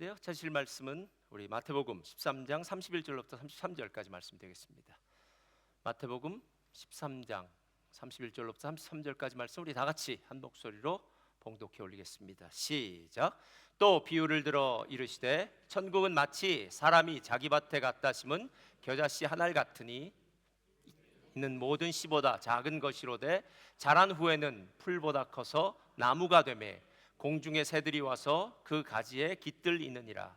텐데요. 찾으실 말씀은 우리 마태복음 13장 31절부터 33절까지 말씀 되겠습니다. 마태복음 13장 31절부터 33절까지 말씀 우리 다 같이 한 목소리로 봉독해 올리겠습니다. 시작. 또 비유를 들어 이르시되 천국은 마치 사람이 자기 밭에 갖다 심은 겨자씨 한 알 같으니 있는 모든 씨보다 작은 것이로되 자란 후에는 풀보다 커서 나무가 되매 공중의 새들이 와서 그 가지에 깃들이느니라.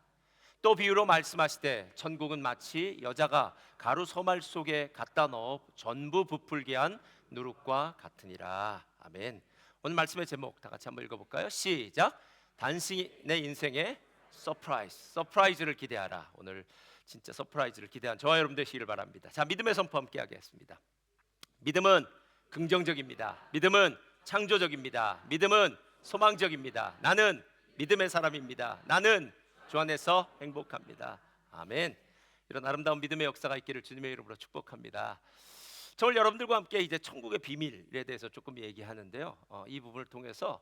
또 비유로 말씀하시되 천국은 마치 여자가 가루 소말 속에 갖다 넣어 전부 부풀게 한 누룩과 같으니라. 아멘. 오늘 말씀의 제목 다 같이 한번 읽어볼까요? 시작. 당신의 인생에 서프라이즈를 기대하라. 오늘 진짜 서프라이즈를 기대한 저와 여러분 되시기를 바랍니다. 자, 믿음의 선포 함께 하겠습니다. 믿음은 긍정적입니다. 믿음은 창조적입니다. 믿음은 소망적입니다. 나는 믿음의 사람입니다. 나는 주 안에서 행복합니다. 아멘. 이런 아름다운 믿음의 역사가 있기를 주님의 이름으로 축복합니다. 저 오늘 여러분들과 함께 이제 천국의 비밀에 대해서 조금 얘기하는데요. 이 부분을 통해서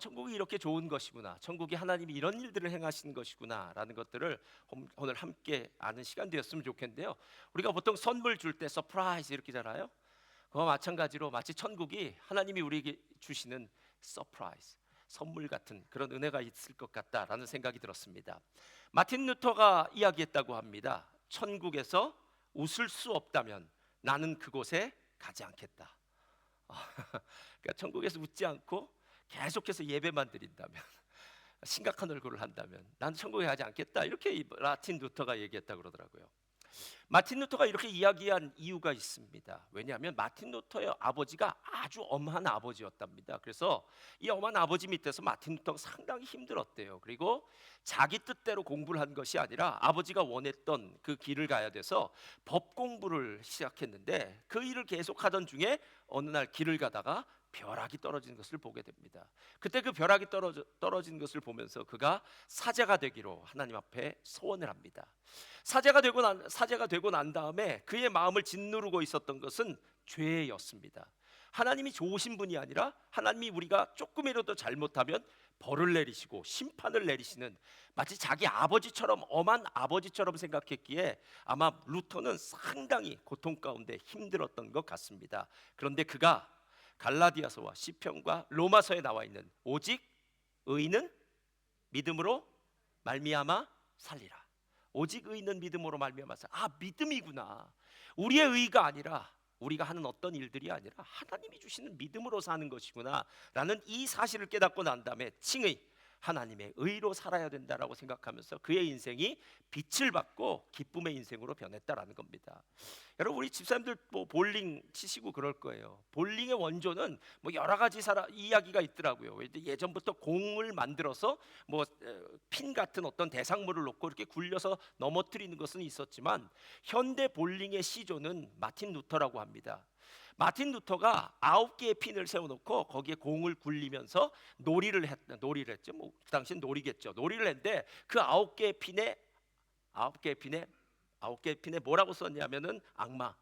천국이 이렇게 좋은 것이구나, 천국이 하나님이 이런 일들을 행하시는 것이구나라는 것들을 오늘 함께 아는 시간 되었으면 좋겠는데요. 우리가 보통 선물 줄 때 서프라이즈 이렇게 잖아요. 그와 마찬가지로 마치 천국이 하나님이 우리에게 주시는 서프라이즈, 선물 같은 그런 은혜가 있을 것 같다라는 생각이 들었습니다. 마틴 루터가 이야기했다고 합니다. 천국에서 웃을 수 없다면 나는 그곳에 가지 않겠다. 그러니까 천국에서 웃지 않고 계속해서 예배만 드린다면, 심각한 얼굴을 한다면 나는 천국에 가지 않겠다. 이렇게 마틴 루터가 얘기했다고 그러더라고요. 마틴 루터가 이렇게 이야기한 이유가 있습니다. 왜냐하면 마틴 루터의 아버지가 아주 엄한 아버지였답니다. 그래서 이 엄한 아버지 밑에서 마틴 루터가 상당히 힘들었대요. 그리고 자기 뜻대로 공부를 한 것이 아니라 아버지가 원했던 그 길을 가야 돼서 법 공부를 시작했는데 그 일을 계속하던 중에 어느 날 길을 가다가 벼락이 떨어지는 것을 보게 됩니다. 그때 그 벼락이 떨어진 것을 보면서 그가 사제가 되기로 하나님 앞에 소원을 합니다. 사제가 되고 난 다음에 그의 마음을 짓누르고 있었던 것은 죄였습니다. 하나님이 좋으신 분이 아니라 하나님이 우리가 조금이라도 잘못하면 벌을 내리시고 심판을 내리시는, 마치 자기 아버지처럼 엄한 아버지처럼 생각했기에 아마 루터는 상당히 고통 가운데 힘들었던 것 같습니다. 그런데 그가 갈라디아서와 시편과 로마서에 나와 있는 오직 의인은 믿음으로 말미암아 살리라. 오직 의인은 믿음으로 말미암아 살리라. 믿음이구나. 우리의 의가 아니라, 우리가 하는 어떤 일들이 아니라 하나님이 주시는 믿음으로 사는 것이구나 라는 이 사실을 깨닫고 난 다음에 칭의, 하나님의 의로 살아야 된다라고 생각하면서 그의 인생이 빛을 받고 기쁨의 인생으로 변했다라는 겁니다. 여러분, 우리 집사님들 볼링 치시고 그럴 거예요. 볼링의 원조는 여러 가지 이야기가 있더라고요. 예전부터 공을 만들어서 핀 같은 어떤 대상물을 놓고 이렇게 굴려서 넘어뜨리는 것은 있었지만 현대 볼링의 시조는 마틴 루터라고 합니다. 마틴 루터가 9개의 핀을 세워놓고 거기에 공을 굴리면서 놀이를 했죠. 그 당시엔 놀이겠죠. 놀이를 했는데 그 9개의 핀에 뭐라고 썼냐면은 악마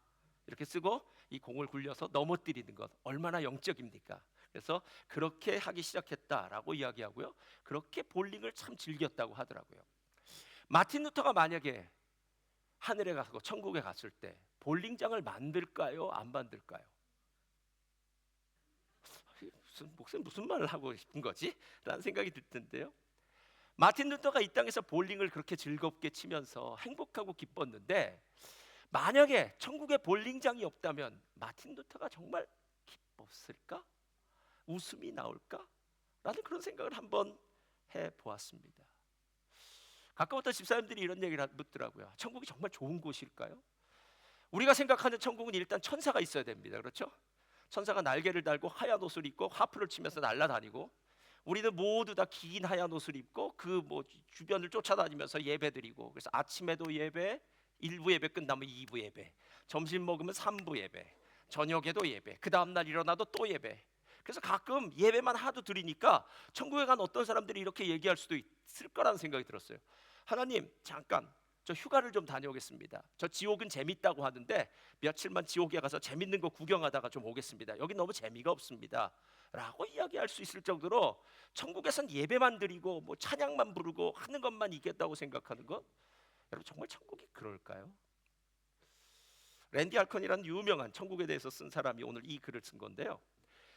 이렇게 쓰고 이 공을 굴려서 넘어뜨리는 것, 얼마나 영적입니까? 그래서 그렇게 하기 시작했다라고 이야기하고요. 그렇게 볼링을 참 즐겼다고 하더라고요. 마틴 루터가 만약에 하늘에 가고 천국에 갔을 때 볼링장을 만들까요? 안 만들까요? 목사님 무슨 말을 하고 싶은 거지? 라는 생각이 들 텐데요. 마틴 루터가 이 땅에서 볼링을 그렇게 즐겁게 치면서 행복하고 기뻤는데 만약에 천국에 볼링장이 없다면 마틴 루터가 정말 기뻤을까? 웃음이 나올까? 라는 그런 생각을 한번 해보았습니다. 가까웠던 집사님들이 이런 얘기를 묻더라고요. 천국이 정말 좋은 곳일까요? 우리가 생각하는 천국은 일단 천사가 있어야 됩니다. 그렇죠? 천사가 날개를 달고 하얀 옷을 입고 하프를 치면서 날아다니고, 우리는 모두 다 긴 하얀 옷을 입고 그 주변을 쫓아다니면서 예배드리고, 그래서 아침에도 예배, 1부 예배 끝나면 2부 예배, 점심 먹으면 3부 예배, 저녁에도 예배, 그 다음날 일어나도 또 예배. 그래서 가끔 예배만 하도 드리니까 천국에 간 어떤 사람들이 이렇게 얘기할 수도 있을 거라는 생각이 들었어요. 하나님, 잠깐 저 휴가를 좀 다녀오겠습니다. 저 지옥은 재밌다고 하는데 며칠만 지옥에 가서 재밌는 거 구경하다가 좀 오겠습니다. 여기 너무 재미가 없습니다 라고 이야기할 수 있을 정도로 천국에선 예배만 드리고 뭐 찬양만 부르고 하는 것만 이겼다고 생각하는 것, 여러분 정말 천국이 그럴까요? 랜디 알컨이라는 유명한 천국에 대해서 쓴 사람이 오늘 이 글을 쓴 건데요,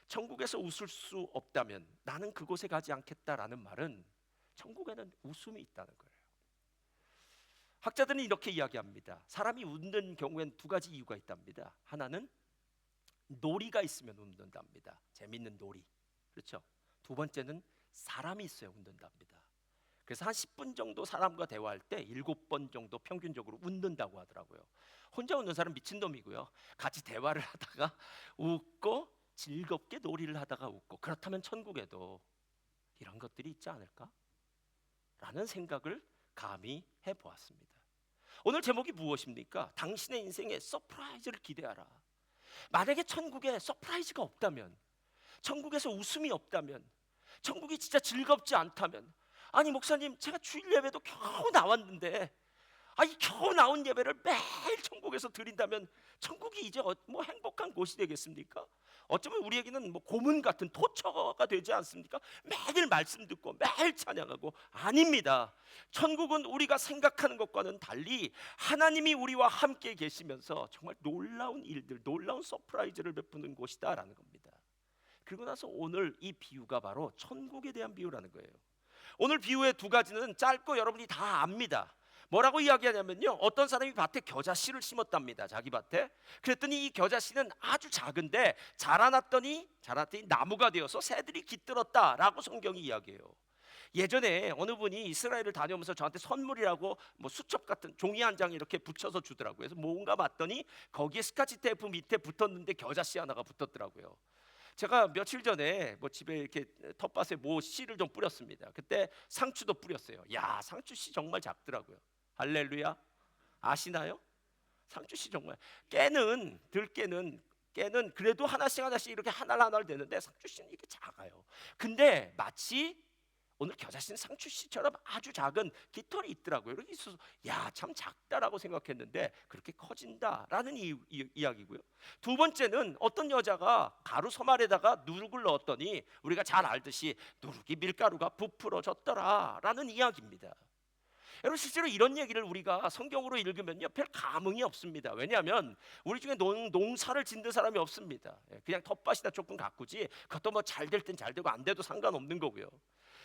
천국에서 웃을 수 없다면 나는 그곳에 가지 않겠다라는 말은 천국에는 웃음이 있다는 거예요. 학자들은 이렇게 이야기합니다. 사람이 웃는 경우엔 두 가지 이유가 있답니다. 하나는 놀이가 있으면 웃는답니다. 재밌는 놀이. 그렇죠? 두 번째는 사람이 있어야 웃는답니다. 그래서 한 10분 정도 사람과 대화할 때 7번 정도 평균적으로 웃는다고 하더라고요. 혼자 웃는 사람 미친놈이고요, 같이 대화를 하다가 웃고 즐겁게 놀이를 하다가 웃고, 그렇다면 천국에도 이런 것들이 있지 않을까? 라는 생각을 감히 해보았습니다. 오늘 제목이 무엇입니까? 당신의 인생에 서프라이즈를 기대하라. 만약에 천국에 서프라이즈가 없다면, 천국에서 웃음이 없다면, 천국이 진짜 즐겁지 않다면, 아니 목사님 제가 주일 예배도 겨우 나왔는데, 이 겨우 나온 예배를 매일 천국에서 드린다면 천국이 이제 뭐 행복한 곳이 되겠습니까? 어쩌면 우리에게는 뭐 고문 같은 토처가 되지 않습니까? 매일 말씀 듣고 매일 찬양하고. 아닙니다. 천국은 우리가 생각하는 것과는 달리 하나님이 우리와 함께 계시면서 정말 놀라운 일들, 놀라운 서프라이즈를 베푸는 곳이다라는 겁니다. 그리고 나서 오늘 이 비유가 바로 천국에 대한 비유라는 거예요. 오늘 비유의 두 가지는 짧고 여러분이 다 압니다. 뭐라고 이야기하냐면요, 어떤 사람이 밭에 겨자씨를 심었답니다. 자기 밭에. 그랬더니 이 겨자씨는 아주 작은데 자라났더니 나무가 되어서 새들이 깃들었다라고 성경이 이야기해요. 예전에 어느 분이 이스라엘을 다녀오면서 저한테 선물이라고 뭐 수첩 같은 종이 한 장 이렇게 붙여서 주더라고요. 그래서 뭔가 봤더니 거기에 스카치 테이프 밑에 붙었는데 겨자씨 하나가 붙었더라고요. 제가 며칠 전에 뭐 집에 이렇게 텃밭에 뭐 씨를 좀 뿌렸습니다. 그때 상추도 뿌렸어요. 야, 상추 씨 정말 작더라고요. 할렐루야. 아시나요? 상추 씨 정말. 들깨는 그래도 하나씩 이렇게 하나를 되는데 상추 씨는 이렇게 작아요. 근데 마치 오늘 겨자씨는 상추 씨처럼 아주 작은 깃털이 있더라고요. 이렇게 있어서 야, 참 작다라고 생각했는데 그렇게 커진다라는 이야기고요. 두 번째는 어떤 여자가 가루 소말에다가 누룩을 넣었더니 우리가 잘 알듯이 누룩이 밀가루가 부풀어졌더라라는 이야기입니다. 여러분 실제로 이런 얘기를 우리가 성경으로 읽으면요 별 감흥이 없습니다. 왜냐하면 우리 중에 농사를 짓는 사람이 없습니다. 그냥 텃밭이다 조금 가꾸지, 그것도 뭐 잘 될 땐 잘 되고 안 돼도 상관없는 거고요.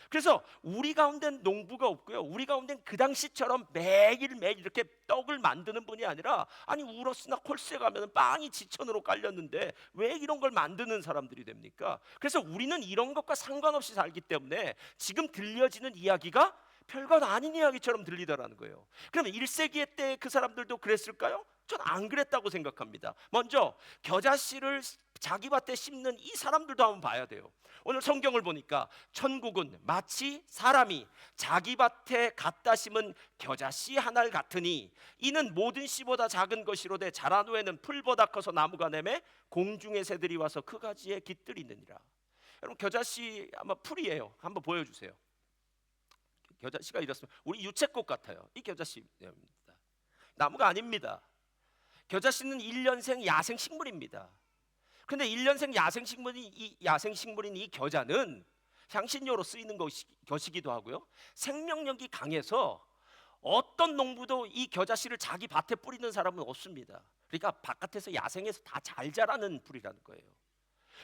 그래서 우리 가운데는 농부가 없고요, 우리 가운데는 그 당시처럼 매일매일 이렇게 떡을 만드는 분이 아니라, 아니 우러스나 콜스에 가면 빵이 지천으로 깔렸는데 왜 이런 걸 만드는 사람들이 됩니까? 그래서 우리는 이런 것과 상관없이 살기 때문에 지금 들려지는 이야기가 별것 아닌 이야기처럼 들리더라는 거예요. 그러면 1세기 때 그 사람들도 그랬을까요? 전 안 그랬다고 생각합니다. 먼저 겨자씨를 자기 밭에 심는 이 사람들도 한번 봐야 돼요. 오늘 성경을 보니까 천국은 마치 사람이 자기 밭에 갖다 심은 겨자씨 하나 같으니 이는 모든 씨보다 작은 것이로되 자란 후에는 풀보다 커서 나무가 되매 공중의 새들이 와서 그 가지에 깃들이느니라. 여러분 겨자씨 아마 풀이에요. 한번 보여주세요. 겨자씨가 이렇습니다. 우리 유채꽃 같아요. 이 겨자씨입니다. 나무가 아닙니다. 겨자씨는 1년생 야생식물입니다. 그런데 1년생 야생식물인 이 겨자는 향신료로 쓰이는 것이기도 하고요, 생명력이 강해서 어떤 농부도 이 겨자씨를 자기 밭에 뿌리는 사람은 없습니다. 그러니까 바깥에서 야생에서 다 잘 자라는 풀이라는 거예요.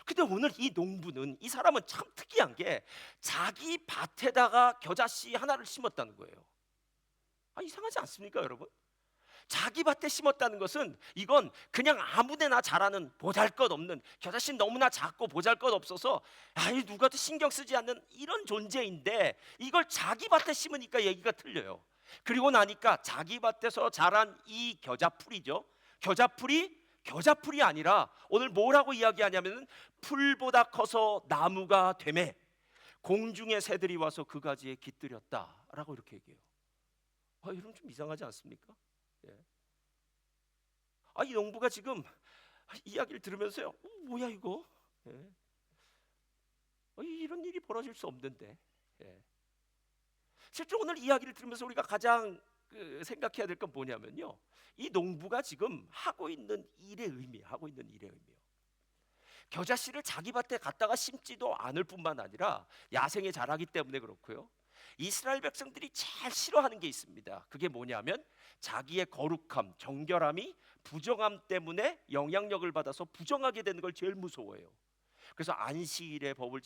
근데 오늘 이 농부는, 이 사람은 참 특이한 게 자기 밭에다가 겨자씨 하나를 심었다는 거예요. 이상하지 않습니까 여러분? 자기 밭에 심었다는 것은 이건 그냥 아무데나 자라는 보잘것없는, 겨자씨는 너무나 작고 보잘것없어서 누가도 신경 쓰지 않는 이런 존재인데 이걸 자기 밭에 심으니까 얘기가 틀려요. 그리고 나니까 자기 밭에서 자란 이 겨자풀이죠, 겨자풀이 아니라 오늘 뭐라고 이야기하냐면 풀보다 커서 나무가 되매 공중의 새들이 와서 그 가지에 깃들였다라고 이렇게 얘기해요. 이런 좀 이상하지 않습니까? 예. 이 농부가 지금 이야기를 들으면서요, 뭐야 이거? 예. 이런 일이 벌어질 수 없는데. 예. 실제 오늘 이야기를 들으면서 우리가 가장 생각해야 될 건 뭐냐면요, 이 농부가 지금 하고 있는 일의 의미예요. 겨자씨를 자기 밭에 갖다가 심지도 않을 뿐만 아니라 야생에 자라기 때문에 그렇고요. 이스라엘 백성들이 제일 싫어하는 게 있습니다. 그게 뭐냐면 자기의 거룩함, 정결함이 부정함 때문에 영향력을 받아서 부정하게 되는 걸 제일 무서워해요. 그래서 안식일의 법을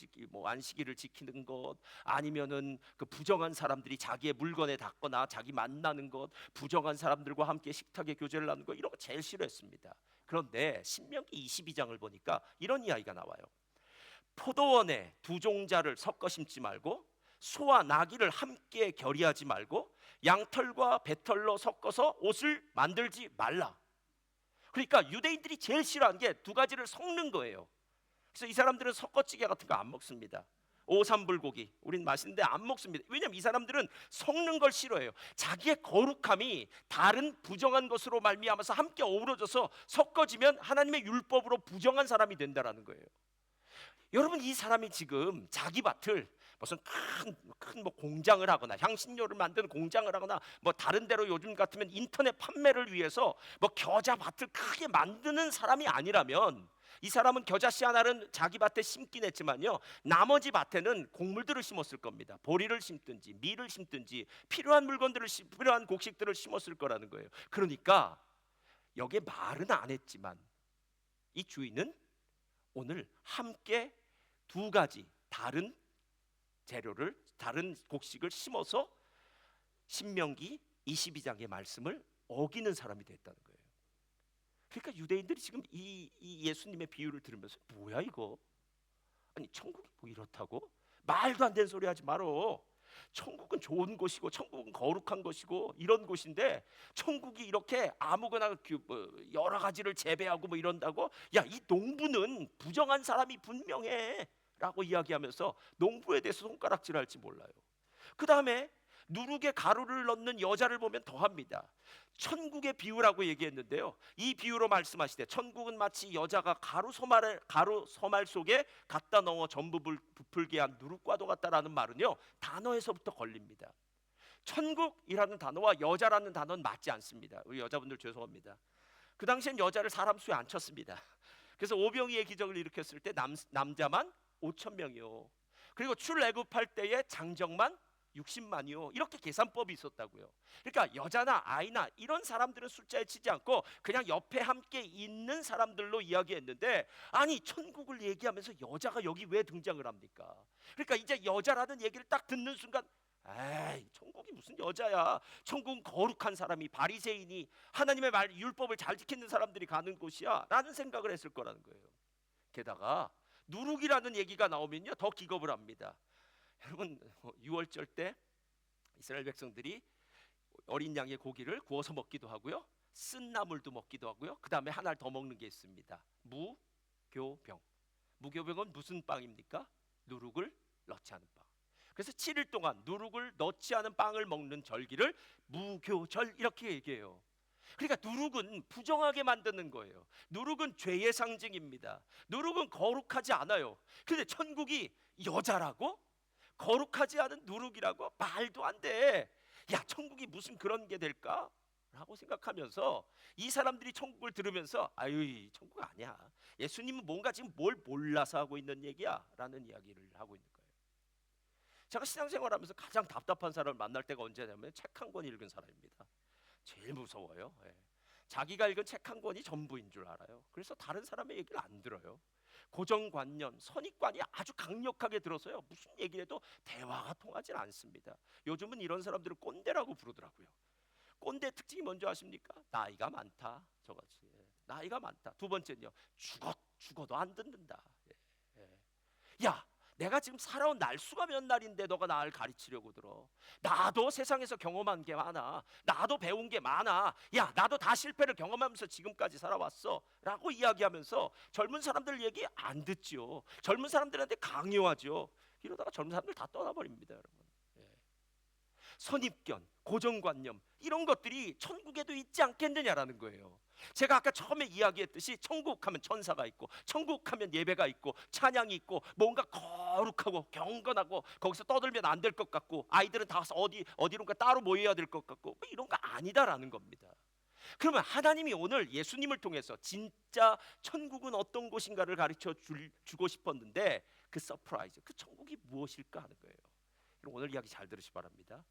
안식일을 지키는 것, 아니면은 그 부정한 사람들이 자기의 물건에 닿거나 자기 만나는 것, 부정한 사람들과 함께 식탁에 교제를 하는 것, 이런 거 제일 싫어했습니다. 그런데 신명기 22장을 보니까 이런 이야기가 나와요. 포도원에 두 종자를 섞어 심지 말고 소와 나귀를 함께 결의하지 말고 양털과 배털로 섞어서 옷을 만들지 말라. 그러니까 유대인들이 제일 싫어하는 게 두 가지를 섞는 거예요. 그래서 이 사람들은 섞어찌개 같은 거 안 먹습니다. 오삼불고기 우린 맛있는데 안 먹습니다. 왜냐하면 이 사람들은 섞는 걸 싫어해요. 자기의 거룩함이 다른 부정한 것으로 말미암아서 함께 어우러져서 섞어지면 하나님의 율법으로 부정한 사람이 된다라는 거예요. 여러분, 이 사람이 지금 자기 밭을 무슨 큰 뭐 공장을 하거나 향신료를 만드는 공장을 하거나 뭐 다른 데로 요즘 같으면 인터넷 판매를 위해서 뭐 겨자 밭을 크게 만드는 사람이 아니라면, 이 사람은 겨자씨 하나는 자기 밭에 심긴 했지만요, 나머지 밭에는 곡물들을 심었을 겁니다. 보리를 심든지 밀을 심든지 필요한 물건들을 필요한 곡식들을 심었을 거라는 거예요. 그러니까 여기에 말은 안 했지만 이 주인은 오늘 함께 두 가지 다른 재료를, 다른 곡식을 심어서 신명기 22장의 말씀을 어기는 사람이 됐다는 거예요. 그러니까 유대인들이 지금 이 예수님의 비유를 들으면서 뭐야 이거? 아니 천국이 뭐 이렇다고? 말도 안 되는 소리 하지 말어. 천국은 좋은 곳이고 천국은 거룩한 것이고 이런 곳인데 천국이 이렇게 아무거나 여러 가지를 재배하고 뭐 이런다고? 야, 이 농부는 부정한 사람이 분명해 라고 이야기하면서 농부에 대해서 손가락질할지 몰라요. 그 다음에 누룩에 가루를 넣는 여자를 보면 더합니다. 천국의 비유라고 얘기했는데요, 이 비유로 말씀하시되 천국은 마치 여자가 가루 서말 속에 갖다 넣어 전부 부풀게 한 누룩과도 같다라는 말은요, 단어에서부터 걸립니다. 천국이라는 단어와 여자라는 단어는 맞지 않습니다. 우리 여자분들 죄송합니다. 그 당시엔 여자를 사람 수에 안 쳤습니다. 그래서 오병이의 기적을 일으켰을 때 남자만 5,000명이요. 그리고 출애굽할 때의 장정만 60만이요. 이렇게 계산법이 있었다고요. 그러니까 여자나 아이나 이런 사람들은 숫자에 치지 않고 그냥 옆에 함께 있는 사람들로 이야기했는데, 아니 천국을 얘기하면서 여자가 여기 왜 등장을 합니까? 그러니까 이제 여자라는 얘기를 딱 듣는 순간, 에이 천국이 무슨 여자야. 천국은 거룩한 사람이, 바리새인이, 하나님의 말 율법을 잘 지키는 사람들이 가는 곳이야 라는 생각을 했을 거라는 거예요. 게다가 누룩이라는 얘기가 나오면요 더 기겁을 합니다. 여러분, 6월절 때 이스라엘 백성들이 어린 양의 고기를 구워서 먹기도 하고요, 쓴 나물도 먹기도 하고요, 그 다음에 하나를 더 먹는 게 있습니다. 무교병. 무교병은 무슨 빵입니까? 누룩을 넣지 않은 빵. 그래서 7일 동안 누룩을 넣지 않은 빵을 먹는 절기를 무교절 이렇게 얘기해요. 그러니까 누룩은 부정하게 만드는 거예요. 누룩은 죄의 상징입니다. 누룩은 거룩하지 않아요. 근데 천국이 여자라고? 거룩하지 않은 누룩이라고? 말도 안 돼. 야, 천국이 무슨 그런 게 될까? 라고 생각하면서 이 사람들이 천국을 들으면서 아유, 천국 아니야. 예수님은 뭔가 지금 뭘 몰라서 하고 있는 얘기야 라는 이야기를 하고 있는 거예요. 제가 신앙생활하면서 가장 답답한 사람을 만날 때가 언제냐면 책 한 권 읽은 사람입니다. 제일 무서워요. 예. 자기가 읽은 책 한 권이 전부인 줄 알아요. 그래서 다른 사람의 얘기를 안 들어요. 고정관념, 선입관이 아주 강력하게 들어서요, 무슨 얘기를 해도 대화가 통하지 않습니다. 요즘은 이런 사람들을 꼰대라고 부르더라고요. 꼰대 특징이 뭔지 아십니까? 나이가 많다. 저같이 나이가 많다. 두 번째는요, 죽어도 안 듣는다. 야, 내가 지금 살아온 날수가 몇 날인데 너가 나를 가르치려고 들어. 나도 세상에서 경험한 게 많아. 나도 배운 게 많아. 야, 나도 다 실패를 경험하면서 지금까지 살아왔어 라고 이야기하면서 젊은 사람들 얘기 안 듣지요. 젊은 사람들한테 강요하죠. 이러다가 젊은 사람들 다 떠나버립니다, 여러분. 선입견, 고정관념 이런 것들이 천국에도 있지 않겠느냐라는 거예요. 제가 아까 처음에 이야기했듯이 천국 하면 천사가 있고, 천국 하면 예배가 있고, 찬양이 있고, 뭔가 거룩하고 경건하고, 거기서 떠들면 안 될 것 같고, 아이들은 다 어디론가 따로 모여야 될 것 같고, 뭐 이런 거 아니다라는 겁니다. 그러면 하나님이 오늘 예수님을 통해서 진짜 천국은 어떤 곳인가를 가르쳐 주고 싶었는데 그 서프라이즈, 그 천국이 무엇일까 하는 거예요. 그럼 오늘 이야기 잘 들으시 바랍니다.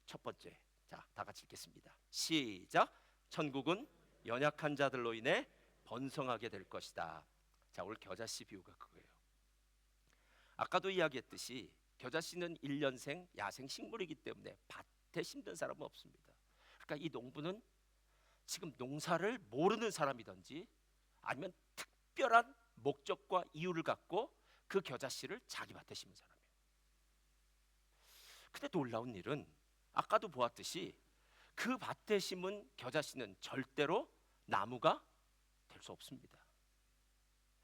첫 번째, 자, 다 같이 읽겠습니다. 시작. 천국은 연약한 자들로 인해 번성하게 될 것이다. 자, 오늘 겨자씨 비유가 그거예요. 아까도 이야기했듯이 겨자씨는 1년생 야생 식물이기 때문에 밭에 심는 사람은 없습니다. 그러니까 이 농부는 지금 농사를 모르는 사람이든지 아니면 특별한 목적과 이유를 갖고 그 겨자씨를 자기 밭에 심은 사람이에요. 근데 놀라운 일은 아까도 보았듯이 그 밭에 심은 겨자씨는 절대로 나무가 될 수 없습니다.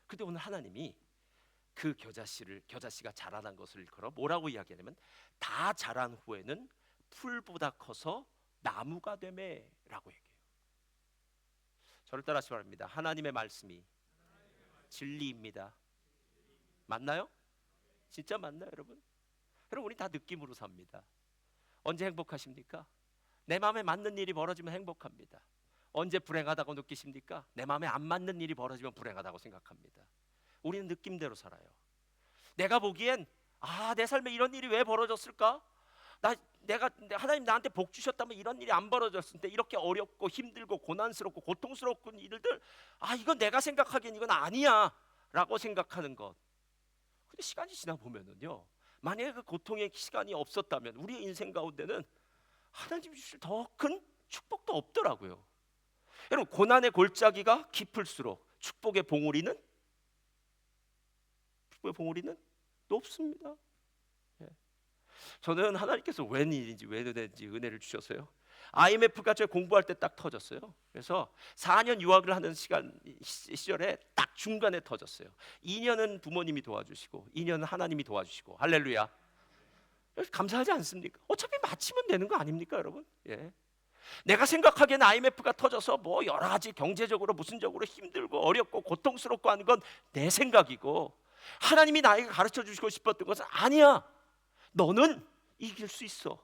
근데 오늘 하나님이 그 겨자씨가 자라난 것을 걸어 뭐라고 이야기하냐면 다 자란 후에는 풀보다 커서 나무가 되매라고 얘기해요. 저를 따라하시기 바랍니다. 하나님의 말씀이 진리입니다. 맞나요? 진짜 맞나요, 여러분? 여러분, 우리 다 느낌으로 삽니다. 언제 행복하십니까? 내 마음에 맞는 일이 벌어지면 행복합니다. 언제 불행하다고 느끼십니까? 내 마음에 안 맞는 일이 벌어지면 불행하다고 생각합니다. 우리는 느낌대로 살아요. 내가 보기엔 내 삶에 이런 일이 왜 벌어졌을까? 하나님 나한테 복 주셨다면 이런 일이 안 벌어졌을 때 이렇게 어렵고 힘들고 고난스럽고 고통스럽고 일들 이건 내가 생각하기엔 이건 아니야 라고 생각하는 것. 근데 시간이 지나 보면은요, 만약에 그 고통의 시간이 없었다면 우리의 인생 가운데는 하나님 주실 더 큰 축복도 없더라고요. 여러분, 고난의 골짜기가 깊을수록 축복의 봉우리는 높습니다. 저는 하나님께서 웬일인지 은혜를 주셔서요, IMF가 저 공부할 때 딱 터졌어요. 그래서 4년 유학을 하는 시절에 딱 중간에 터졌어요. 2년은 부모님이 도와주시고 2년은 하나님이 도와주시고, 할렐루야. 감사하지 않습니까? 어차피 마치면 되는 거 아닙니까, 여러분? 내가 생각하기에는 IMF가 터져서 뭐 여러 가지 경제적으로 무슨적으로 힘들고 어렵고 고통스럽고 하는 건 내 생각이고, 하나님이 나에게 가르쳐 주시고 싶었던 것은 아니야, 너는 이길 수 있어,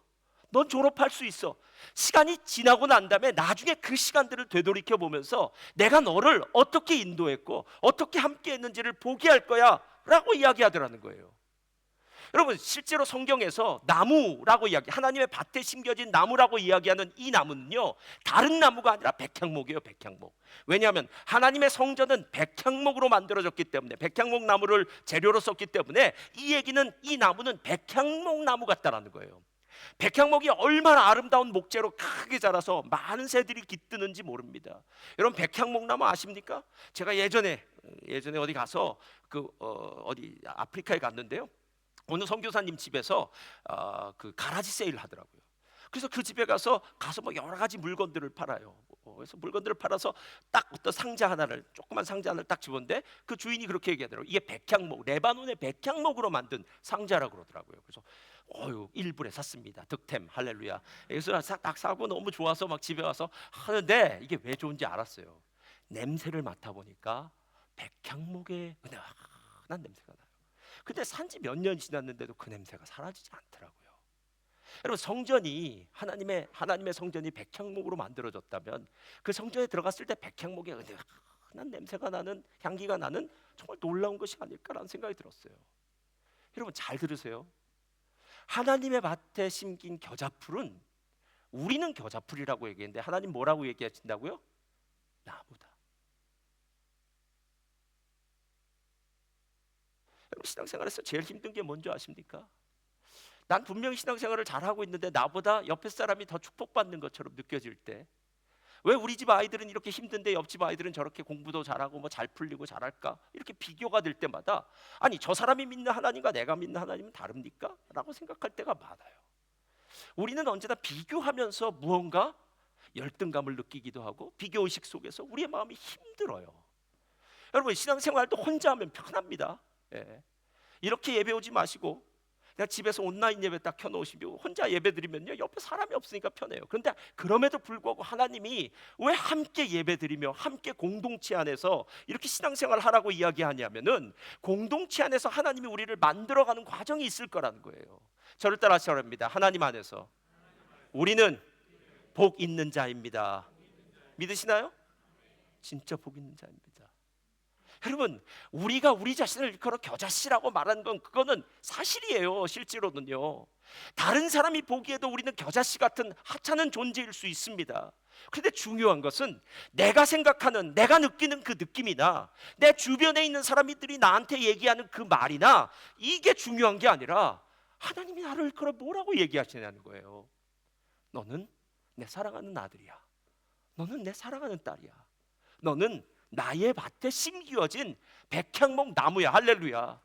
넌 졸업할 수 있어. 시간이 지나고 난 다음에 나중에 그 시간들을 되돌이켜 보면서 내가 너를 어떻게 인도했고 어떻게 함께 했는지를 보게 할 거야 라고 이야기하더라는 거예요. 여러분, 실제로 성경에서 나무라고 하나님의 밭에 심겨진 나무라고 이야기하는 이 나무는요, 다른 나무가 아니라 백향목이에요. 백향목. 왜냐하면 하나님의 성전은 백향목으로 만들어졌기 때문에, 백향목 나무를 재료로 썼기 때문에 이 얘기는 이 나무는 백향목 나무 같다라는 거예요. 백향목이 얼마나 아름다운 목재로 크게 자라서 많은 새들이 깃드는지 모릅니다. 여러분, 백향목 나무 아십니까? 제가 예전에 어디 가서 어디 아프리카에 갔는데요, 어느 선교사님 집에서 그 가라지 세일을 하더라고요. 그래서 그 집에 가서 뭐 여러 가지 물건들을 팔아요. 그래서 물건들을 팔아서 딱 어떤 조그만 상자 하나를 딱 집었는데 그 주인이 그렇게 얘기하더라고요. 이게 백향목, 레바논의 백향목으로 만든 상자라고 그러더라고요. 그래서 일불에 샀습니다. 득템, 할렐루야. 그래서 딱 사고 너무 좋아서 막 집에 와서 하는데 이게 왜 좋은지 알았어요. 냄새를 맡아보니까 백향목의 은은한 냄새가 나요. 근데 산지 몇 년 지났는데도 그 냄새가 사라지지 않더라고요. 여러분, 하나님의 성전이 백향목으로 만들어졌다면 그 성전에 들어갔을 때 백향목의 은은한 냄새가 나는, 향기가 나는 정말 놀라운 것이 아닐까라는 생각이 들었어요. 여러분, 잘 들으세요. 하나님의 밭에 심긴 겨자풀은, 우리는 겨자풀이라고 얘기했는데 하나님 뭐라고 얘기하신다고요? 나무다. 여러분, 신앙생활에서 제일 힘든 게 뭔지 아십니까? 난 분명히 신앙생활을 잘하고 있는데 나보다 옆에 사람이 더 축복받는 것처럼 느껴질 때, 왜 우리 집 아이들은 이렇게 힘든데 옆집 아이들은 저렇게 공부도 잘하고 뭐 잘 풀리고 잘할까? 이렇게 비교가 될 때마다, 아니, 저 사람이 믿는 하나님과 내가 믿는 하나님은 다릅니까? 라고 생각할 때가 많아요. 우리는 언제나 비교하면서 무언가 열등감을 느끼기도 하고, 비교의식 속에서 우리의 마음이 힘들어요. 여러분, 신앙생활도 혼자 하면 편합니다. 이렇게 예배 오지 마시고 그냥 집에서 온라인 예배 딱 켜놓으시고 혼자 예배 드리면요, 옆에 사람이 없으니까 편해요. 그런데 그럼에도 불구하고 하나님이 왜 함께 예배 드리며 함께 공동체 안에서 이렇게 신앙생활 하라고 이야기하냐면은, 공동체 안에서 하나님이 우리를 만들어가는 과정이 있을 거라는 거예요. 저를 따라 하시랍니다. 하나님 안에서 우리는 복 있는 자입니다. 믿으시나요? 진짜 복 있는 자입니다. 여러분, 우리가 우리 자신을 일컬어 겨자씨라고 말하는 건 그거는 사실이에요. 실제로는요. 다른 사람이 보기에도 우리는 겨자씨 같은 하찮은 존재일 수 있습니다. 그런데 중요한 것은 내가 생각하는, 내가 느끼는 그 느낌이나 내 주변에 있는 사람들이 나한테 얘기하는 그 말이나 이게 중요한 게 아니라 하나님이 나를 일컬어 뭐라고 얘기하시냐는 거예요. 너는 내 사랑하는 아들이야. 너는 내 사랑하는 딸이야. 너는 나의 밭에 심기어진 백향목 나무야. 할렐루야.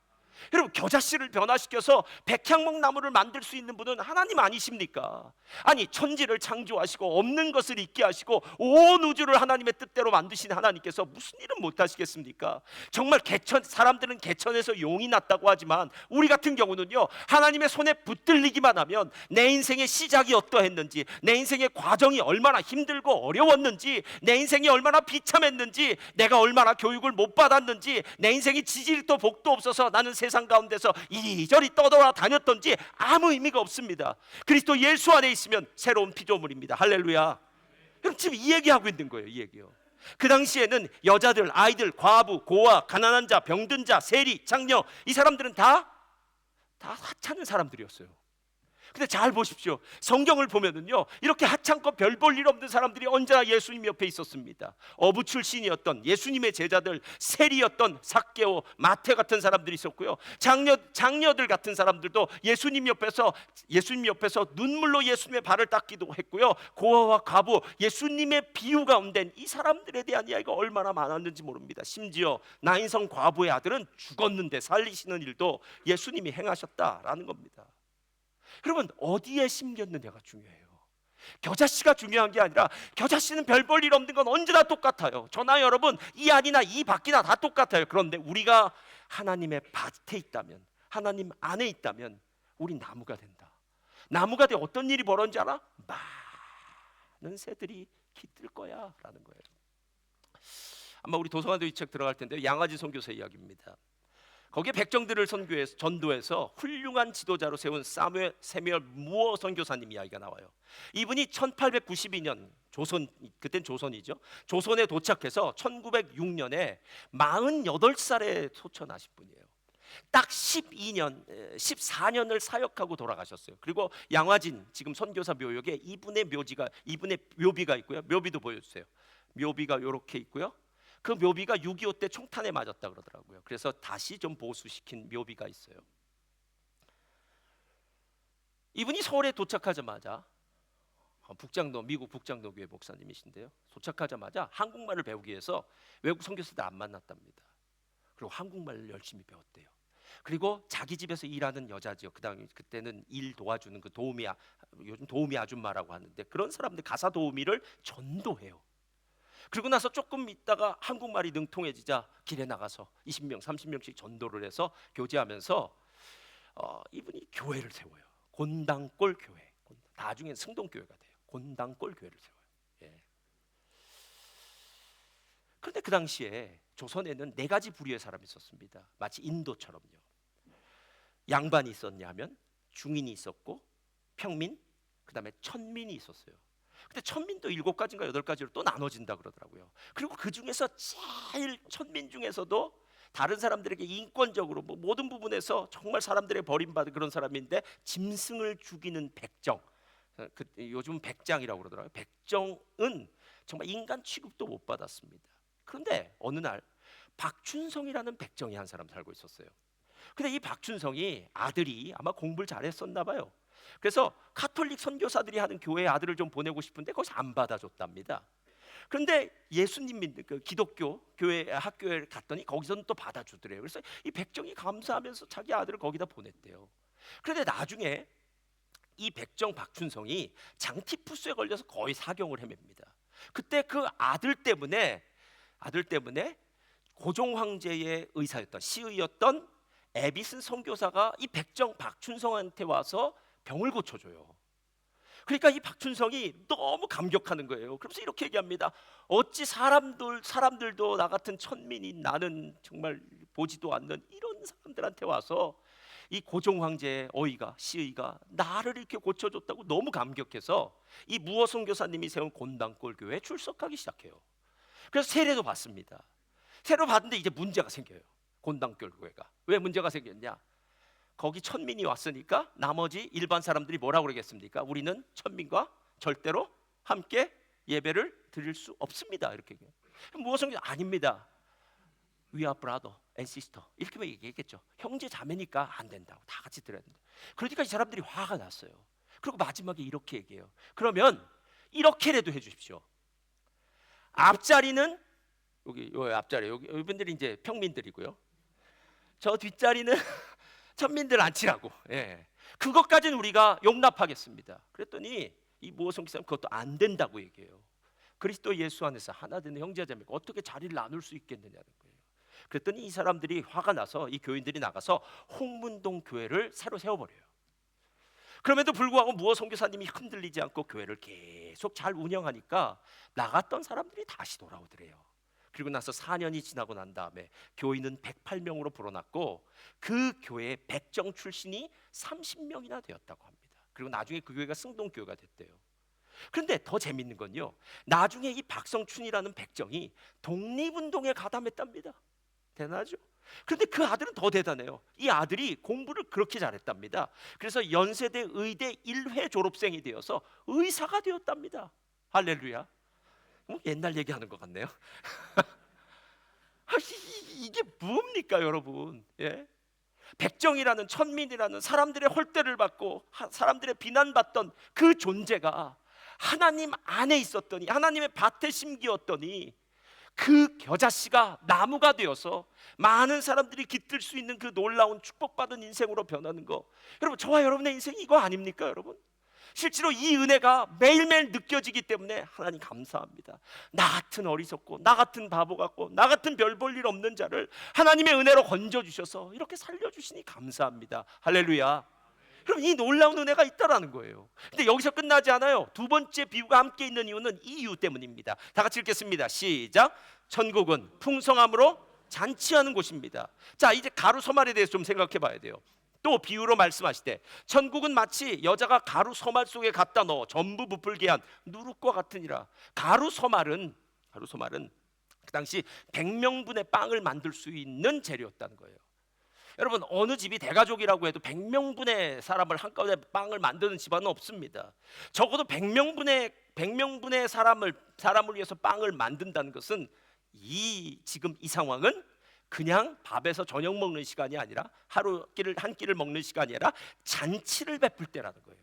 여러분, 겨자씨를 변화시켜서 백향목 나무를 만들 수 있는 분은 하나님 아니십니까? 아니, 천지를 창조하시고 없는 것을 있게 하시고 온 우주를 하나님의 뜻대로 만드신 하나님께서 무슨 일은 못하시겠습니까? 정말 사람들은 개천에서 용이 났다고 하지만 우리 같은 경우는요, 하나님의 손에 붙들리기만 하면 내 인생의 시작이 어떠했는지, 내 인생의 과정이 얼마나 힘들고 어려웠는지, 내 인생이 얼마나 비참했는지, 내가 얼마나 교육을 못 받았는지, 내 인생이 지질도 복도 없어서 나는 세상 가운데서 이리저리 떠돌아 다녔던지 아무 의미가 없습니다. 그리스도 예수 안에 있으면 새로운 피조물입니다. 할렐루야. 그럼 지금 이 얘기하고 있는 거예요. 이 얘기요. 그 당시에는 여자들, 아이들, 과부, 고아, 가난한 자, 병든 자, 세리, 장녀, 이 사람들은 다 하찮은 사람들이었어요. 근데 잘 보십시오. 성경을 보면은요, 이렇게 하찮고 별 볼 일 없는 사람들이 언제나 예수님 옆에 있었습니다. 어부 출신이었던 예수님의 제자들, 세리였던 삭개오, 마태 같은 사람들이 있었고요. 장녀들 같은 사람들도 예수님 옆에서 눈물로 예수님의 발을 닦기도 했고요. 고아와 과부, 예수님의 비유 가운데 이 사람들에 대한 이야기가 얼마나 많았는지 모릅니다. 심지어 나인성 과부의 아들은 죽었는데 살리시는 일도 예수님이 행하셨다라는 겁니다. 여러분, 어디에 심겼느냐가 중요해요. 겨자씨가 중요한 게 아니라, 겨자씨는 별 볼 일 없는 건 언제나 똑같아요. 저나 여러분, 이 안이나 이 밖이나 다 똑같아요. 그런데 우리가 하나님의 밭에 있다면, 하나님 안에 있다면 우리 나무가 된다. 나무가 돼 어떤 일이 벌어진지 알아? 많은 새들이 깃들 거야 라는 거예요. 아마 우리 도서관도 이 책 들어갈 텐데, 양아지 선교사 이야기입니다. 거기에 백정들을 전도해서 훌륭한 지도자로 세운 세뮤얼 무어 선교사님 이야기가 나와요. 이분이 1892년 그땐 조선이죠. 조선에 도착해서 1906년에 48살에 소천하신 분이에요. 딱 14년을 사역하고 돌아가셨어요. 그리고 양화진 지금 선교사 묘역에 이분의 묘비가 있고요. 묘비도 보여주세요. 묘비가 이렇게 있고요. 그 묘비가 6.25 때 총탄에 맞았다 그러더라고요. 그래서 다시 좀 보수시킨 묘비가 있어요. 이분이 서울에 도착하자마자 미국 북장로 교회 목사님이신데요, 도착하자마자 한국말을 배우기 위해서 외국 선교사들 안 만났답니다. 그리고 한국말을 열심히 배웠대요. 그리고 자기 집에서 일하는 여자지요. 그때는 일 도와주는 그 요즘 도우미 아줌마라고 하는데, 그런 사람들, 가사 도우미를 전도해요. 그리고 나서 조금 있다가 한국말이 능통해지자 길에 나가서 20명, 30명씩 전도를 해서 교제하면서 이분이 교회를 세워요. 곤당골 교회. 나중엔 승동교회가 돼요. 곤당골 교회를 세워요. 예. 그런데 그 당시에 조선에는 4가지 부류의 사람이 있었습니다. 마치 인도처럼요. 양반이 있었냐면 중인이 있었고, 평민, 그 다음에 천민이 있었어요. 근데 천민도 7가지인가 8가지로 또 나눠진다 그러더라고요. 그리고 그 중에서 제일 천민 중에서도 다른 사람들에게 인권적으로 모든 부분에서 정말 사람들의 버림받은 그런 사람인데, 짐승을 죽이는 백정, 요즘 백장이라고 그러더라고요. 백정은 정말 인간 취급도 못 받았습니다. 그런데 어느 날 박춘성이라는 백정이 한 사람 살고 있었어요. 근데 이 박춘성이 아들이 아마 공부를 잘했었나 봐요. 그래서 카톨릭 선교사들이 하는 교회에 아들을 좀 보내고 싶은데 거기서 안 받아줬답니다. 그런데 예수님 믿는 그 기독교 교회 학교에 갔더니 거기서는 또 받아주더래요. 그래서 이 백정이 감사하면서 자기 아들을 거기다 보냈대요. 그런데 나중에 이 백정 박춘성이 장티푸스에 걸려서 거의 사경을 헤맵니다. 그때 그 아들 때문에 고종 황제의 의사였던 시의였던 에비슨 선교사가 이 백정 박춘성한테 와서 병을 고쳐줘요. 그러니까 이 박춘성이 너무 감격하는 거예요. 그러면서 이렇게 얘기합니다. 어찌 사람들도 나 같은 천민인 나는 정말 보지도 않는 이런 사람들한테 와서 이 고종 황제의 어이가 시의가 나를 이렇게 고쳐줬다고 너무 감격해서 이 무어 선교사님이 세운 곤단골 교회에 출석하기 시작해요. 그래서 세례도 받습니다. 세례 받는데 이제 문제가 생겨요. 곤단골 교회가 왜 문제가 생겼냐? 거기 천민이 왔으니까 나머지 일반 사람들이 뭐라고 그러겠습니까? 우리는 천민과 절대로 함께 예배를 드릴 수 없습니다. 이렇게 무어 선교 아닙니다. We are brother and sister 이렇게 얘기했겠죠. 형제 자매니까 안 된다고 다 같이 드려야 된다. 그러니까 이 사람들이 화가 났어요. 그리고 마지막에 이렇게 얘기해요. 그러면 이렇게라도 해주십시오. 앞자리는 여기 앞자리 여기 이분들이 이제 평민들이고요. 저 뒷자리는 천민들 앉히라고. 예. 그것까지는 우리가 용납하겠습니다. 그랬더니 이 무어성 기사는 그것도 안 된다고 얘기해요. 그리스도 예수 안에서 하나 되는 형제자매가 어떻게 자리를 나눌 수 있겠느냐는 거예요. 그랬더니 이 사람들이 화가 나서 이 교인들이 나가서 홍문동 교회를 새로 세워버려요. 그럼에도 불구하고 무어 선교사님이 흔들리지 않고 교회를 계속 잘 운영하니까 나갔던 사람들이 다시 돌아오더래요. 그리고 나서 4년이 지나고 난 다음에 교인은 108명으로 불어났고 그 교회의 백정 출신이 30명이나 되었다고 합니다. 그리고 나중에 그 교회가 승동교회가 됐대요. 그런데 더 재밌는 건요, 나중에 이 박성춘이라는 백정이 독립운동에 가담했답니다. 대단하죠? 그런데 그 아들은 더 대단해요. 이 아들이 공부를 그렇게 잘했답니다. 그래서 연세대 의대 1회 졸업생이 되어서 의사가 되었답니다. 할렐루야. 옛날 얘기하는 것 같네요. 이게 뭡니까 여러분? 예? 백정이라는 천민이라는 사람들의 헐대를 받고 사람들의 비난받던 그 존재가 하나님 안에 있었더니 하나님의 밭에 심기었더니 그 겨자씨가 나무가 되어서 많은 사람들이 깃들 수 있는 그 놀라운 축복받은 인생으로 변하는 거, 여러분 저와 여러분의 인생이 이거 아닙니까 여러분? 실제로 이 은혜가 매일매일 느껴지기 때문에 하나님 감사합니다. 나 같은 어리석고 나 같은 바보 같고 나 같은 별 볼 일 없는 자를 하나님의 은혜로 건져주셔서 이렇게 살려주시니 감사합니다. 할렐루야. 그럼 이 놀라운 은혜가 있다라는 거예요. 근데 여기서 끝나지 않아요. 두 번째 비유가 함께 있는 이유는 이 이유 때문입니다. 다 같이 읽겠습니다. 시작. 천국은 풍성함으로 잔치하는 곳입니다. 자, 이제 가루 소말에 대해서 좀 생각해 봐야 돼요. 또 비유로 말씀하시되 천국은 마치 여자가 가루 소말 속에 갖다 넣어 전부 부풀게 한 누룩과 같으니라. 가루 소말은 그 당시 100명분의 빵을 만들 수 있는 재료였다는 거예요. 여러분 어느 집이 대가족이라고 해도 100명분의 사람을 한꺼번에 빵을 만드는 집안은 없습니다. 적어도 100명분의 사람을 위해서 빵을 만든다는 것은 지금 이 상황은 그냥 밥에서 저녁 먹는 시간이 아니라 한 끼를 먹는 시간이 아니라 잔치를 베풀 때라는 거예요.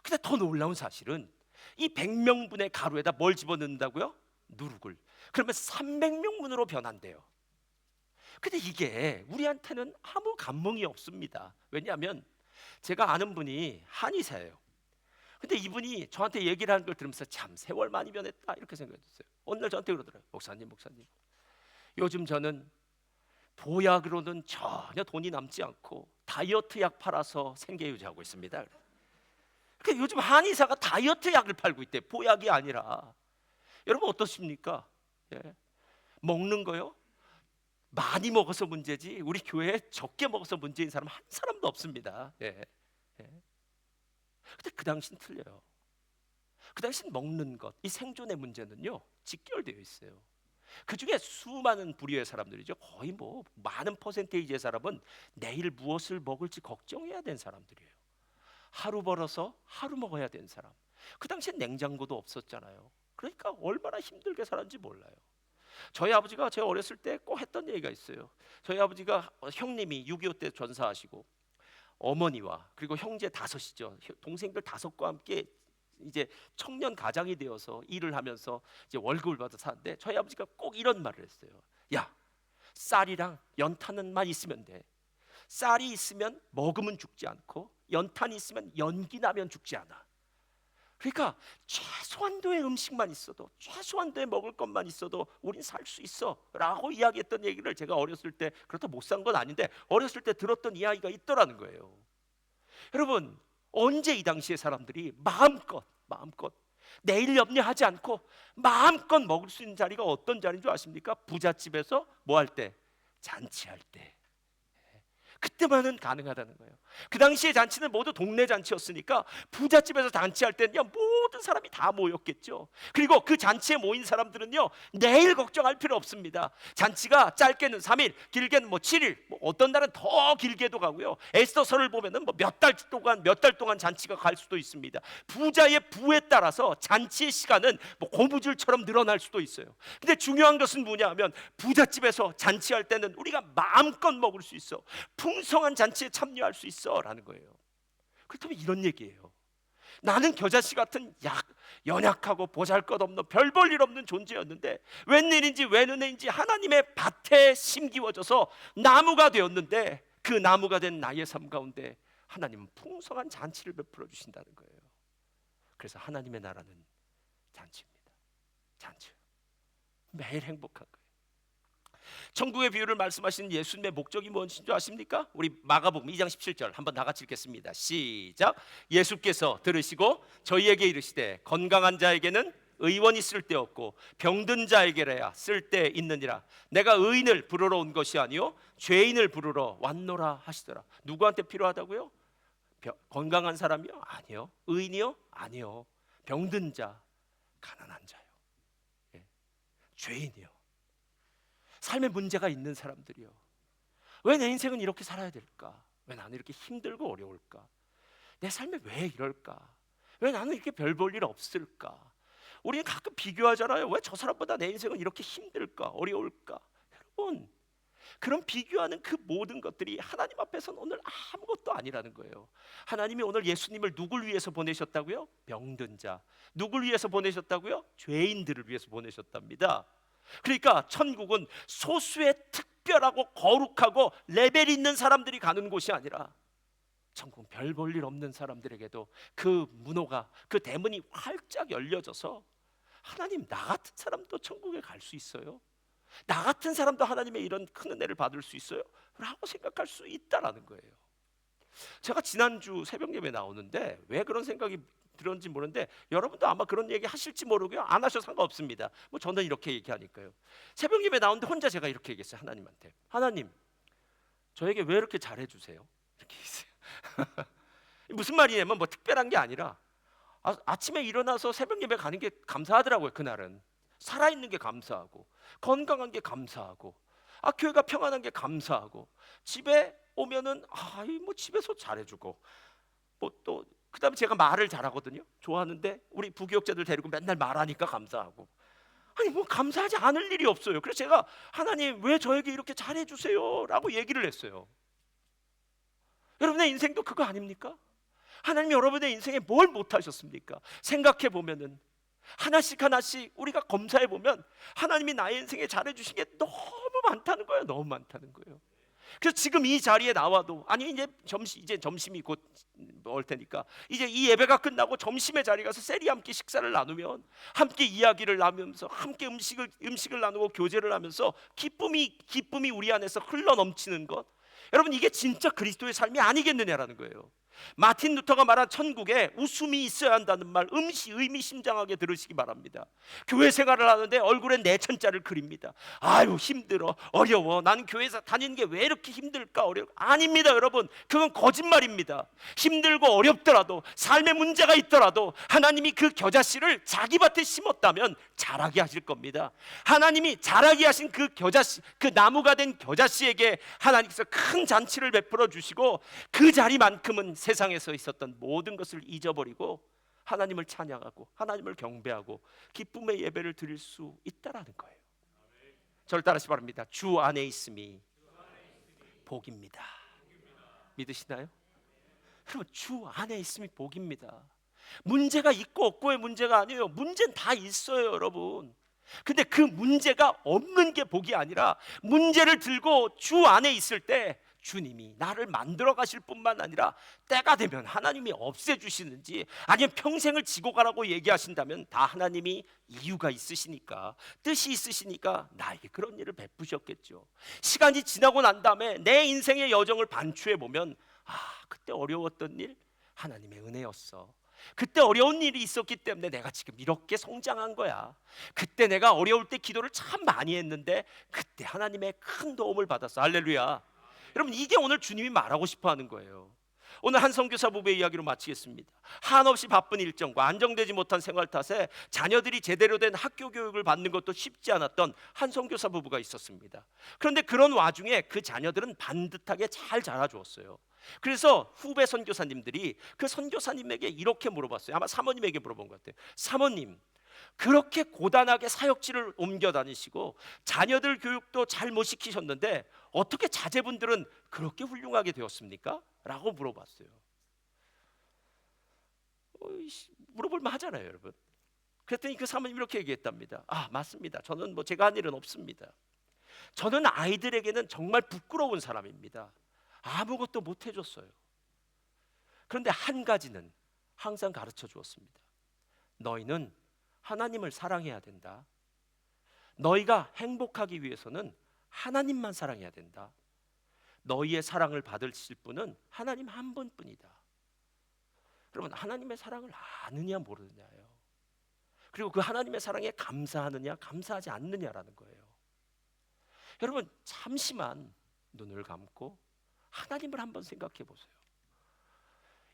근데 더 놀라운 사실은 이 100명분의 가루에다 뭘 집어넣는다고요? 누룩을. 그러면 300명분으로 변한대요. 근데 이게 우리한테는 아무 감흥이 없습니다. 왜냐하면 제가 아는 분이 한의사예요. 근데 이분이 저한테 얘기를 하는 걸 들으면서 참 세월 많이 변했다 이렇게 생각했어요. 어느 날 저한테 그러더라고요. 목사님 요즘 저는 보약으로는 전혀 돈이 남지 않고 다이어트 약 팔아서 생계 유지하고 있습니다. 그러니까 요즘 한의사가 다이어트 약을 팔고 있대, 보약이 아니라. 여러분 어떻습니까? 예. 먹는 거요? 많이 먹어서 문제지 우리 교회에 적게 먹어서 문제인 사람 한 사람도 없습니다. 예. 근데 그 당시는 틀려요. 그 당시는 먹는 것, 이 생존의 문제는요 직결되어 있어요. 그 중에 수많은 부류의 사람들이죠. 거의 많은 퍼센테이지의 사람은 내일 무엇을 먹을지 걱정해야 되는 사람들이에요. 하루 벌어서 하루 먹어야 되는 사람. 그 당시엔 냉장고도 없었잖아요. 그러니까 얼마나 힘들게 살았는지 몰라요. 저희 아버지가 제가 어렸을 때 꼭 했던 얘기가 있어요. 저희 아버지가 형님이 6.25 때 전사하시고 어머니와 그리고 형제 5이죠. 동생들 5과 함께 이제 청년 가장이 되어서 일을 하면서 이제 월급을 받아 사는데 저희 아버지가 꼭 이런 말을 했어요. 야, 쌀이랑 연탄만 있으면 돼. 쌀이 있으면 먹으면 죽지 않고 연탄이 있으면 연기 나면 죽지 않아. 그러니까 최소한도의 음식만 있어도, 최소한도의 먹을 것만 있어도 우린 살 수 있어 라고 이야기했던 얘기를 제가 어렸을 때, 그렇다 못 산 건 아닌데 어렸을 때 들었던 이야기가 있더라는 거예요. 여러분 언제 이 당시의 사람들이 마음껏 내일 염려하지 않고 마음껏 먹을 수 있는 자리가 어떤 자리인 줄 아십니까? 부잣집에서 뭐 할 때? 잔치할 때. 그때만은 가능하다는 거예요. 그 당시의 잔치는 모두 동네 잔치였으니까 부잣집에서 잔치할 때는요 모든 사람이 다 모였겠죠. 그리고 그 잔치에 모인 사람들은요 내일 걱정할 필요 없습니다. 잔치가 짧게는 3일, 길게는 7일, 어떤 날은 더 길게도 가고요. 에스더서를 보면은 몇 달 동안 잔치가 갈 수도 있습니다. 부자의 부에 따라서 잔치의 시간은 고무줄처럼 늘어날 수도 있어요. 근데 중요한 것은 뭐냐 하면 부잣집에서 잔치할 때는 우리가 마음껏 먹을 수 있어. 풍성한 잔치에 참여할 수 있어 라는 거예요. 그렇다면 이런 얘기예요. 나는 겨자씨 같은 연약하고 보잘것없는 별 볼 일 없는 존재였는데 웬일인지 웬은혜인지 하나님의 밭에 심기워져서 나무가 되었는데 그 나무가 된 나의 삶 가운데 하나님은 풍성한 잔치를 베풀어 주신다는 거예요. 그래서 하나님의 나라는 잔치입니다. 잔치. 매일 행복한 거예요. 천국의 비유를 말씀하신 예수님의 목적이 무엇인 줄 아십니까? 우리 마가복음 2장 17절 한번 다 같이 읽겠습니다. 시작. 예수께서 들으시고 저희에게 이르시되 건강한 자에게는 의원이 쓸데없고 병든 자에게라야 쓸데 있느니라. 내가 의인을 부르러 온 것이 아니요 죄인을 부르러 왔노라 하시더라. 누구한테 필요하다고요? 건강한 사람이요? 아니요. 의인이요? 아니요. 병든 자, 가난한 자요. 죄인이요. 삶에 문제가 있는 사람들이요. 왜 내 인생은 이렇게 살아야 될까? 왜 나는 이렇게 힘들고 어려울까? 내 삶에 왜 이럴까? 왜 나는 이렇게 별 볼 일 없을까? 우리는 가끔 비교하잖아요. 왜 저 사람보다 내 인생은 이렇게 힘들까? 어려울까? 여러분, 그런 비교하는 그 모든 것들이 하나님 앞에서는 오늘 아무것도 아니라는 거예요. 하나님이 오늘 예수님을 누굴 위해서 보내셨다고요? 병든 자. 누굴 위해서 보내셨다고요? 죄인들을 위해서 보내셨답니다. 그러니까 천국은 소수의 특별하고 거룩하고 레벨 있는 사람들이 가는 곳이 아니라 천국은 별 볼 일 없는 사람들에게도 그 문호가, 그 대문이 활짝 열려져서 하나님, 나 같은 사람도 천국에 갈 수 있어요? 나 같은 사람도 하나님의 이런 큰 은혜를 받을 수 있어요? 라고 생각할 수 있다라는 거예요. 제가 지난주 새벽 예배 나오는데 왜 그런 생각이 들었는지 모르는데 여러분도 아마 그런 얘기 하실지 모르고요. 안 하셔도 상관없습니다. 저는 이렇게 얘기하니까요. 새벽 예배 나오는데 혼자 제가 이렇게 얘기했어요. 하나님한테. 하나님, 저에게 왜 이렇게 잘해주세요? 이렇게 했어요. 무슨 말이냐면 특별한 게 아니라 아침에 일어나서 새벽 예배 가는 게 감사하더라고요. 그날은 살아있는 게 감사하고 건강한 게 감사하고 교회가 평안한 게 감사하고 집에 오면은 집에서 잘해주고 또 그다음에 제가 말을 잘하거든요. 좋아하는데 우리 부교육자들 데리고 맨날 말하니까 감사하고 감사하지 않을 일이 없어요. 그래서 제가 하나님 왜 저에게 이렇게 잘해주세요? 라고 얘기를 했어요. 여러분의 인생도 그거 아닙니까? 하나님 여러분의 인생에 뭘 못하셨습니까? 생각해보면은 하나씩 하나씩 우리가 검사해보면 하나님이 나의 인생에 잘해주신 게 너무 많다는 거예요. 너무 많다는 거예요. 그래서 지금 이 자리에 나와도 이제 점심이 곧 올 테니까 이제 이 예배가 끝나고 점심의 자리 가서 셀이 함께 식사를 나누면 함께 이야기를 나누면서 함께 음식을 나누고 교제를 하면서 기쁨이 우리 안에서 흘러 넘치는 것, 여러분 이게 진짜 그리스도의 삶이 아니겠느냐라는 거예요. 마틴 루터가 말한 천국에 웃음이 있어야 한다는 말 의미심장하게 들으시기 바랍니다. 교회 생활을 하는데 얼굴에 내천자를 그립니다. 아유 힘들어 어려워 나는 교회에서 다니는 게 왜 이렇게 힘들까 어려워. 아닙니다 여러분, 그건 거짓말입니다. 힘들고 어렵더라도 삶에 문제가 있더라도 하나님이 그 겨자씨를 자기 밭에 심었다면 자라게 하실 겁니다. 하나님이 자라게 하신 그 겨자씨, 그 나무가 된 겨자씨에게 하나님께서 큰 잔치를 베풀어 주시고 그 자리만큼은 세상에서 있었던 모든 것을 잊어버리고 하나님을 찬양하고 하나님을 경배하고 기쁨의 예배를 드릴 수 있다라는 거예요. 저를 따르시 바랍니다. 주 안에 있음이 복입니다. 믿으시나요? 그럼 주 안에 있음이 복입니다. 문제가 있고 없고의 문제가 아니에요. 문제는 다 있어요 여러분. 근데 그 문제가 없는 게 복이 아니라 문제를 들고 주 안에 있을 때 주님이 나를 만들어 가실 뿐만 아니라 때가 되면 하나님이 없애주시는지 아니면 평생을 지고 가라고 얘기하신다면 다 하나님이 이유가 있으시니까 뜻이 있으시니까 나에게 그런 일을 베푸셨겠죠. 시간이 지나고 난 다음에 내 인생의 여정을 반추해 보면 그때 어려웠던 일 하나님의 은혜였어. 그때 어려운 일이 있었기 때문에 내가 지금 이렇게 성장한 거야. 그때 내가 어려울 때 기도를 참 많이 했는데 그때 하나님의 큰 도움을 받았어. 할렐루야. 여러분, 이게 오늘 주님이 말하고 싶어 하는 거예요. 오늘 한 선교사 부부의 이야기로 마치겠습니다. 한없이 바쁜 일정과 안정되지 못한 생활 탓에 자녀들이 제대로 된 학교 교육을 받는 것도 쉽지 않았던 한 선교사 부부가 있었습니다. 그런데 그런 와중에 그 자녀들은 반듯하게 잘 자라주었어요. 그래서 후배 선교사님들이 그 선교사님에게 이렇게 물어봤어요. 아마 사모님에게 물어본 것 같아요. 사모님, 그렇게 고단하게 사역지를 옮겨 다니시고 자녀들 교육도 잘 못 시키셨는데 어떻게 자제분들은 그렇게 훌륭하게 되었습니까? 라고 물어봤어요. 물어볼만 하잖아요, 여러분. 그랬더니 그 사모님 이렇게 얘기했답니다. 아, 맞습니다. 저는 뭐 제가 한 일은 없습니다. 저는 아이들에게는 정말 부끄러운 사람입니다. 아무것도 못 해줬어요. 그런데 한 가지는 항상 가르쳐 주었습니다. 너희는 하나님을 사랑해야 된다. 너희가 행복하기 위해서는 하나님만 사랑해야 된다. 너희의 사랑을 받으실 분은 하나님 한 분뿐이다. 그러면 하나님의 사랑을 아느냐 모르느냐예요. 그리고 그 하나님의 사랑에 감사하느냐 감사하지 않느냐라는 거예요. 여러분, 잠시만 눈을 감고 하나님을 한번 생각해 보세요.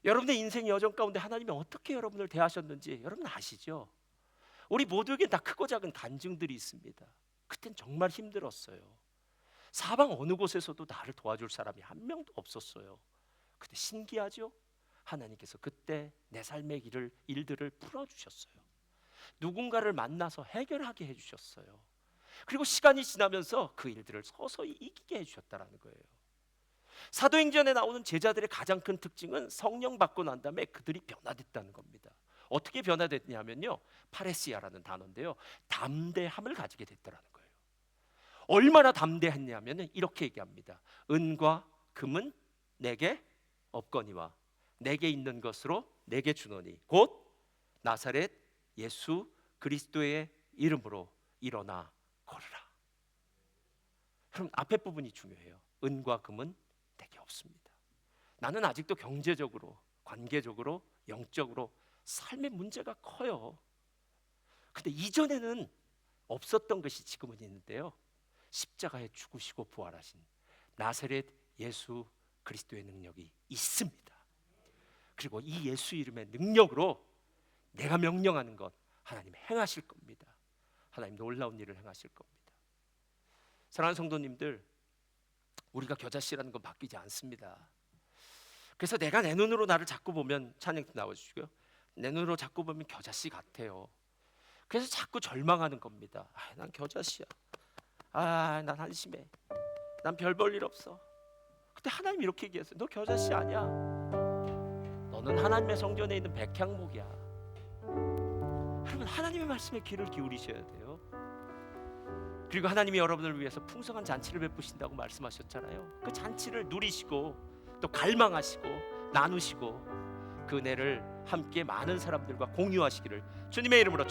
여러분의 인생 여정 가운데 하나님이 어떻게 여러분을 대하셨는지 여러분 아시죠? 우리 모두에게 다 크고 작은 간증들이 있습니다. 그땐 정말 힘들었어요. 사방 어느 곳에서도 나를 도와줄 사람이 한 명도 없었어요. 근데 신기하죠? 하나님께서 그때 내 삶의 일들을 풀어주셨어요. 누군가를 만나서 해결하게 해주셨어요. 그리고 시간이 지나면서 그 일들을 서서히 이기게 해주셨다는 거예요. 사도행전에 나오는 제자들의 가장 큰 특징은 성령 받고 난 다음에 그들이 변화됐다는 겁니다. 어떻게 변화됐냐면요, 파레시아라는 단어인데요, 담대함을 가지게 됐다는 거예요. 얼마나 담대했냐면 이렇게 얘기합니다. 은과 금은 내게 없거니와 내게 있는 것으로 내게 주노니 곧 나사렛 예수 그리스도의 이름으로 일어나 걸으라. 그럼 앞에 부분이 중요해요. 은과 금은 내게 없습니다. 나는 아직도 경제적으로, 관계적으로, 영적으로 삶의 문제가 커요. 근데 이전에는 없었던 것이 지금은 있는데요, 십자가에 죽으시고 부활하신 나사렛 예수 그리스도의 능력이 있습니다. 그리고 이 예수 이름의 능력으로 내가 명령하는 것 하나님 행하실 겁니다. 하나님 놀라운 일을 행하실 겁니다. 사랑하는 성도님들, 우리가 겨자씨라는 건 바뀌지 않습니다. 그래서 내가 내 눈으로 나를 자꾸 보면, 찬양도 나와주시고요, 내 눈으로 자꾸 보면 겨자씨 같아요. 그래서 자꾸 절망하는 겁니다. 난 겨자씨야. 난 한심해. 난 별 볼 일 없어. 근데 하나님 이렇게 얘기했어요. 너 겨자씨 아니야. 너는 하나님의 성전에 있는 백향목이야. 그러면 하나님의 말씀에 귀를 기울이셔야 돼요. 그리고 하나님이 여러분을 위해서 풍성한 잔치를 베푸신다고 말씀하셨잖아요. 그 잔치를 누리시고 또 갈망하시고 나누시고 그 은혜를 함께 많은 사람들과 공유하시기를 주님의 이름으로